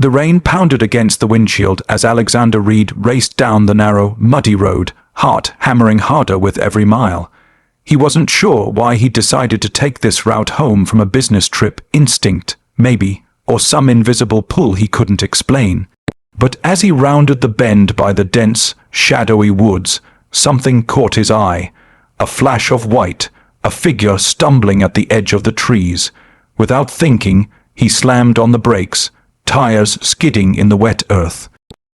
The rain pounded against the windshield as Alexander Reed raced down the narrow, muddy road, heart hammering harder with every mile. He wasn't sure why he'd decided to take this route home from a business trip. Instinct, maybe, or some invisible pull he couldn't explain. But as he rounded the bend by the dense, shadowy woods, something caught his eye. A flash of white, a figure stumbling at the edge of the trees. Without thinking, he slammed on the brakes, tires skidding in the wet earth.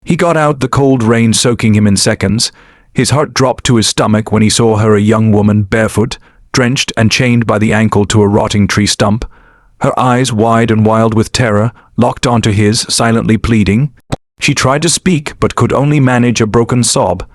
He got out, the cold rain soaking him in seconds. His heart dropped to his stomach when he saw her, a young woman, barefoot, drenched and chained by the ankle to a rotting tree stump. Her eyes, wide and wild with terror, locked onto his, silently pleading. She tried to speak, but could only manage a broken sob.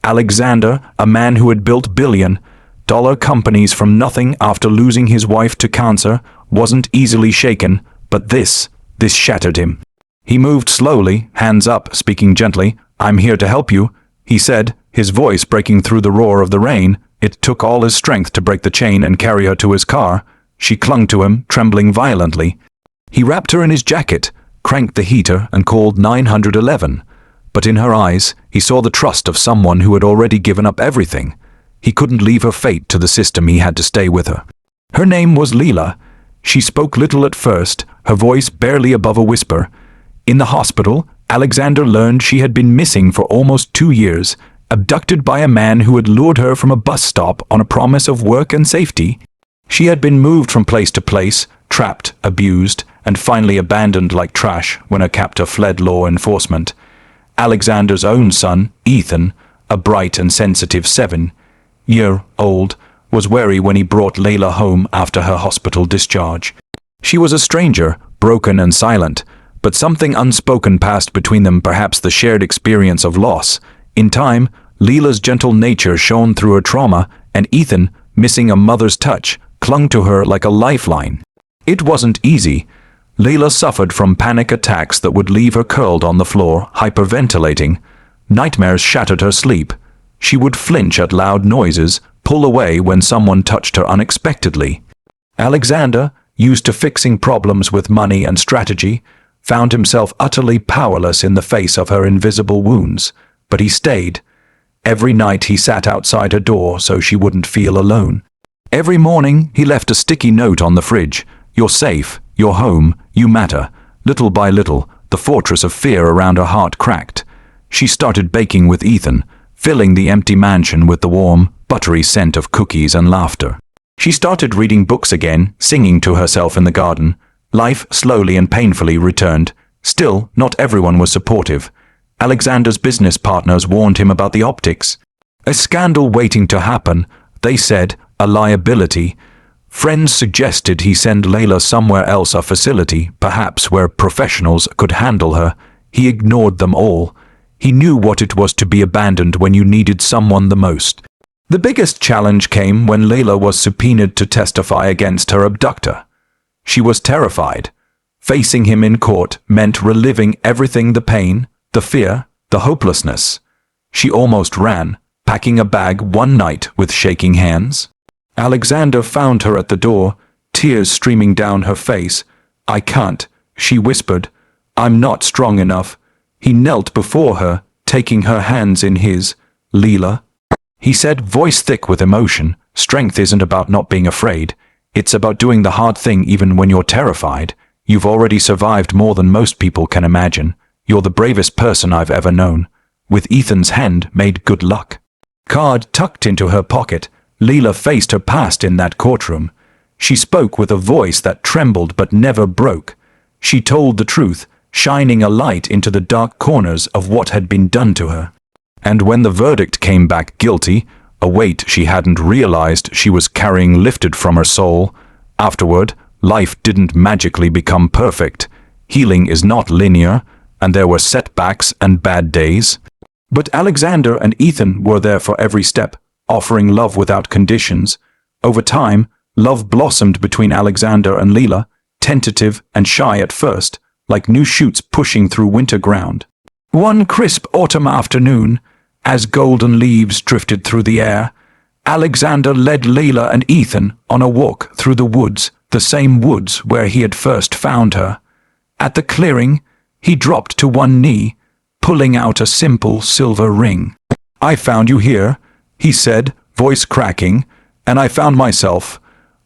Alexander, a man who had built billion-dollar companies from nothing after losing his wife to cancer, wasn't easily shaken, but this shattered him. He moved slowly, hands up, speaking gently. "I'm here to help you," he said, his voice breaking through the roar of the rain. It took all his strength to break the chain and carry her to his car. She clung to him, trembling violently. He wrapped her in his jacket, cranked the heater, and called 911. But in her eyes, he saw the trust of someone who had already given up everything. He couldn't leave her fate to the system. He had to stay with her. Her name was Leela. She spoke little at first, her voice barely above a whisper. In the hospital, Alexander learned she had been missing for almost 2 years, abducted by a man who had lured her from a bus stop on a promise of work and safety. She had been moved from place to place, trapped, abused, and finally abandoned like trash when her captor fled law enforcement. Alexander's own son, Ethan, a bright and sensitive 7-year-old, was wary when he brought Layla home after her hospital discharge. She was a stranger, broken and silent, but something unspoken passed between them, perhaps the shared experience of loss. In time, Leela's gentle nature shone through her trauma, and Ethan, missing a mother's touch, clung to her like a lifeline. It wasn't easy. Leela suffered from panic attacks that would leave her curled on the floor, hyperventilating. Nightmares shattered her sleep. She would flinch at loud noises, pull away when someone touched her unexpectedly. Alexander, used to fixing problems with money and strategy, found himself utterly powerless in the face of her invisible wounds. But he stayed. Every night he sat outside her door so she wouldn't feel alone. Every morning he left a sticky note on the fridge. "You're safe. You're home. You matter." Little by little, the fortress of fear around her heart cracked. She started baking with Ethan, filling the empty mansion with the warm, buttery scent of cookies and laughter. She started reading books again, singing to herself in the garden. Life slowly and painfully returned. Still, not everyone was supportive. Alexander's business partners warned him about the optics. A scandal waiting to happen, they said, a liability. Friends suggested he send Layla somewhere else, a facility, perhaps where professionals could handle her. He ignored them all. He knew what it was to be abandoned when you needed someone the most. The biggest challenge came when Layla was subpoenaed to testify against her abductor. She was terrified. Facing him in court meant reliving everything, the pain, the fear, the hopelessness. She almost ran, packing a bag one night with shaking hands. Alexander found her at the door, tears streaming down her face. "I can't," she whispered. "I'm not strong enough." He knelt before her, taking her hands in his. "Leela," he said, voice thick with emotion, "strength isn't about not being afraid. It's about doing the hard thing even when you're terrified. You've already survived more than most people can imagine. You're the bravest person I've ever known." With Ethan's hand made good luck card tucked into her pocket, Leela faced her past in that courtroom. She spoke with a voice that trembled but never broke. She told the truth, shining a light into the dark corners of what had been done to her. And when the verdict came back guilty, a weight she hadn't realized she was carrying lifted from her soul. Afterward, life didn't magically become perfect. Healing is not linear, and there were setbacks and bad days. But Alexander and Ethan were there for every step, offering love without conditions. Over time, love blossomed between Alexander and Leela, tentative and shy at first, like new shoots pushing through winter ground. One crisp autumn afternoon, as golden leaves drifted through the air, Alexander led Leela and Ethan on a walk through the woods, the same woods where he had first found her. At the clearing, He dropped to one knee, pulling out a simple silver ring. "I found you here," he said, voice cracking, "and I found myself.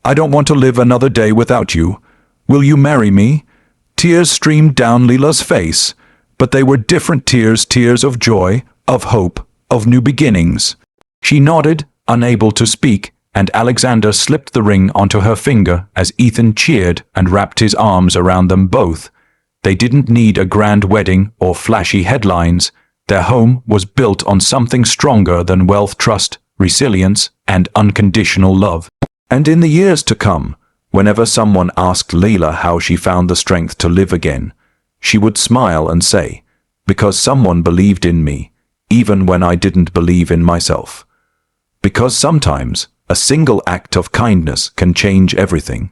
I don't want to live another day without you. Will you marry me?" Tears streamed down Leela's face, but they were different tears, tears of joy, of hope, of new beginnings. She nodded, unable to speak, and Alexander slipped the ring onto her finger as Ethan cheered and wrapped his arms around them both. They didn't need a grand wedding or flashy headlines. Their home was built on something stronger than wealth, trust, resilience, and unconditional love. And in the years to come, whenever someone asked Leela how she found the strength to live again, she would smile and say, "Because someone believed in me, even when I didn't believe in myself." Because sometimes a single act of kindness can change everything.